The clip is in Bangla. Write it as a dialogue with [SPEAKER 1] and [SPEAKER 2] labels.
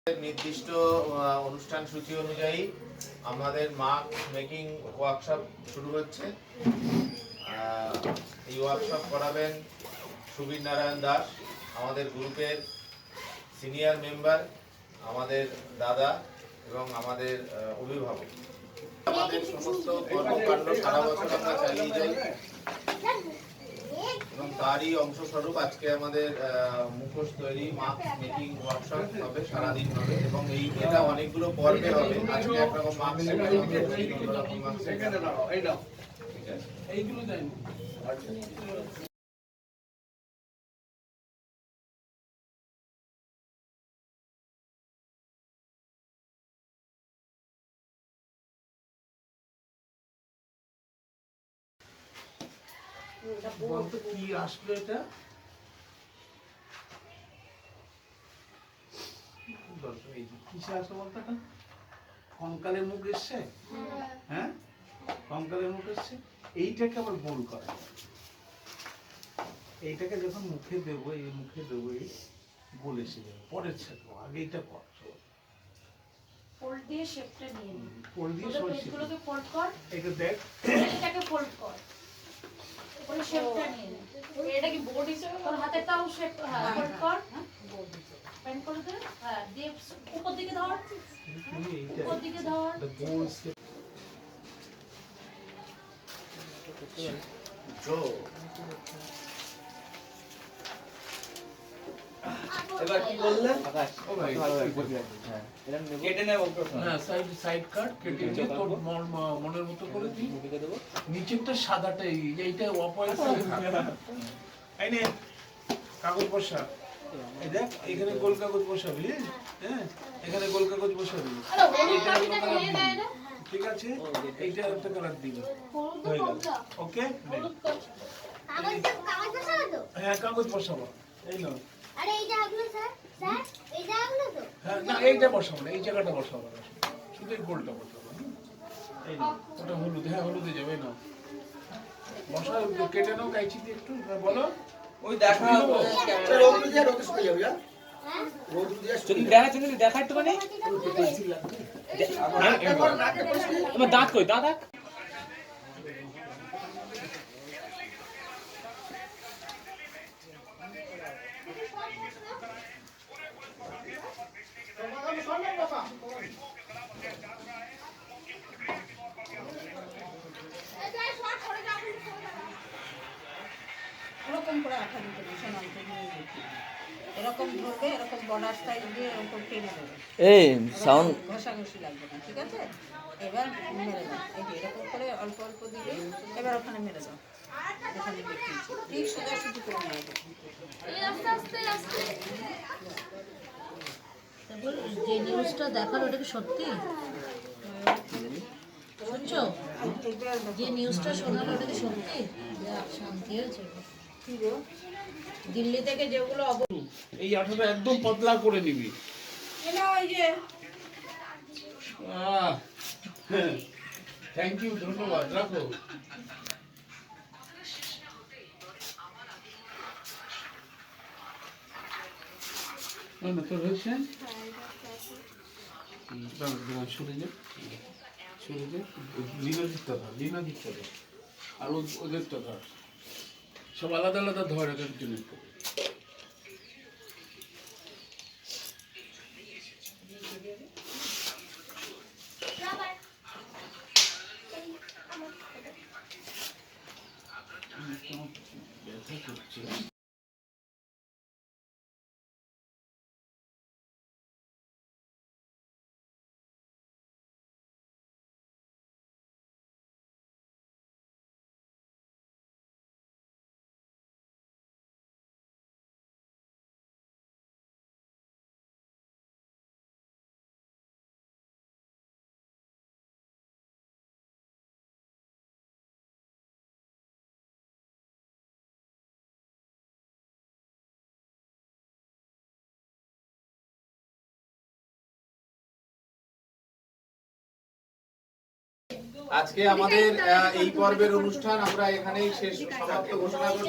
[SPEAKER 1] নির্দিষ্ট অনুষ্ঠান সূচি অনুযায়ী আমাদের মাস্ক মেকিং ওয়ার্কশপ শুরু হচ্ছে। এই ওয়ার্কশপ করাবেন সুবীর নারায়ণ দাস, আমাদের গ্রুপের সিনিয়র মেম্বার, আমাদের দাদা এবং আমাদের অভিভাবক। আমাদের সমস্ত কর্মকাণ্ড সারা বছর আমরা চালিয়ে যাই এবং তারই অংশস্বরূপ আজকে আমাদের মুখোশ তৈরি মাস্ক মেকিং ওয়ার্কশপ হবে, সারাদিন হবে এবং এটা অনেকগুলো পর্বে হবে। আজকে একরকম মাস্ক শেখানো হবে, অন্যরকম মাস্ক শেখানো হবে। ঠিক আছে, এইগুলো দেন। বলতো কি আসলো এটা? কিসে আসলো বলতো? কঙ্কালের মুখ এসছে। হ্যাঁ, কঙ্কালের মুখ এসছে। এইটাকে আবার গোল করা, এইটাকে যখন মুখে দেবো, এই মুখে দেবো, এই গোল এসে যাবে। পরের ছেলে আগে এইটা কর,
[SPEAKER 2] ফোল্ড দিয়ে শেপটা নিয়ে নি।
[SPEAKER 1] ফোল্ড দিয়ে
[SPEAKER 2] পেজগুলোকে ফোল্ড কর।
[SPEAKER 1] এটা দেখ,
[SPEAKER 2] এটাকে ফোল্ড কর। ওই শেপটা নিয়ে নে। এটা কি বোর্ড হিসেবে তোর হাতেরটাও শেপ ফোল্ড কর। বোর্ড হিসেবে পেন করে দে। হ্যাঁ, দিয়ে উপর দিকে ধর। উপর দিকে ধর।
[SPEAKER 1] গোল শেপ জো।
[SPEAKER 3] এবার কি বললেন?
[SPEAKER 1] আকাশ ও ভাই
[SPEAKER 3] হ্যাঁ, এটা কেটে নেব প্রথমে।
[SPEAKER 1] হ্যাঁ, সাইড কাট কেটে নিয়ে তোর মনের মতো করে দিই।
[SPEAKER 3] মুখে দেব।
[SPEAKER 1] নিচেরটা সাদাটা, এইটা অপয়েন্ট এই নে কাগজ বসা। এই দেখ, এখানে গোল কাগজ বসাবি। হ্যাঁ, এখানে গোল কাগজ বসাবি।
[SPEAKER 2] এটা নিয়ে নেয় না।
[SPEAKER 1] ঠিক আছে, এইটা একটা কালার দিবি। হয়ে গেল। ওকে,
[SPEAKER 4] কাগজ বসাবো তো?
[SPEAKER 1] হ্যাঁ কাগজ বসাবো। এই নাও।
[SPEAKER 4] আরে এই জায়গাগুলো স্যার, স্যার এই জায়গাগুলো তো?
[SPEAKER 1] হ্যাঁ, না এইটা বসাবো না, এই জায়গাটা বসাবো না, শুধু এই গোলটা বসাবো। এই নাও, ওটা হলুদ। হ্যাঁ, হলুদে যাবে। নাও বসা, কেটে নাও কাইচি দিয়ে একটু। বলো
[SPEAKER 3] ওই দেখা
[SPEAKER 5] রোদ দিয়ে শুকিয়ে যাবে।
[SPEAKER 4] হ্যাঁ?
[SPEAKER 5] রোদ দিয়ে
[SPEAKER 3] যদি দেখা চলে দেখা একটু মানে আমার দাঁত কই দাঁত দেখ।
[SPEAKER 6] এরকম করে আঠা দিতে হবে, সোনালিতে দিয়ে দিতে। এরকম ধরবে, এরকম বর্ডার সাইজ দিয়ে এরকম টেনে দেবে।
[SPEAKER 3] এই সাউন্ড
[SPEAKER 6] ঘষাঘষি লাগবে না, ঠিক আছে? এবার মেরে দাও। এই যে এরকম করে অল্প অল্প দিবে, এবার ওখানে মেরে দাও। এখানে দেখিয়েছি, ঠিক সোজাসুজি করে মেরে দাও।
[SPEAKER 2] তারপর যে নিউজটা দেখালো ওটা কি সত্যি? শুনছো? যে নিউজটা শোনালো ওটা কি সত্যি? শান্তি হয়েছে। দিল্লি থেকে যেগুলো
[SPEAKER 1] এই আঠাটা একদম পাতলা করে নিবি। থ্যাংক ইউ, ধন্যবাদ, রাখো। তোর হয়েছে? সরে যা, সরে যা। লিনাদিকটা ধর, লিনাদিকটা ধর, আর ওদেরটা ধর। সব আলাদা আলাদা ধর এক একজনের। ব্যথা করছে। আজকে আমাদের এই পর্বের অনুষ্ঠান আমরা এখানেই শেষ সমাপ্ত ঘোষণা করছি।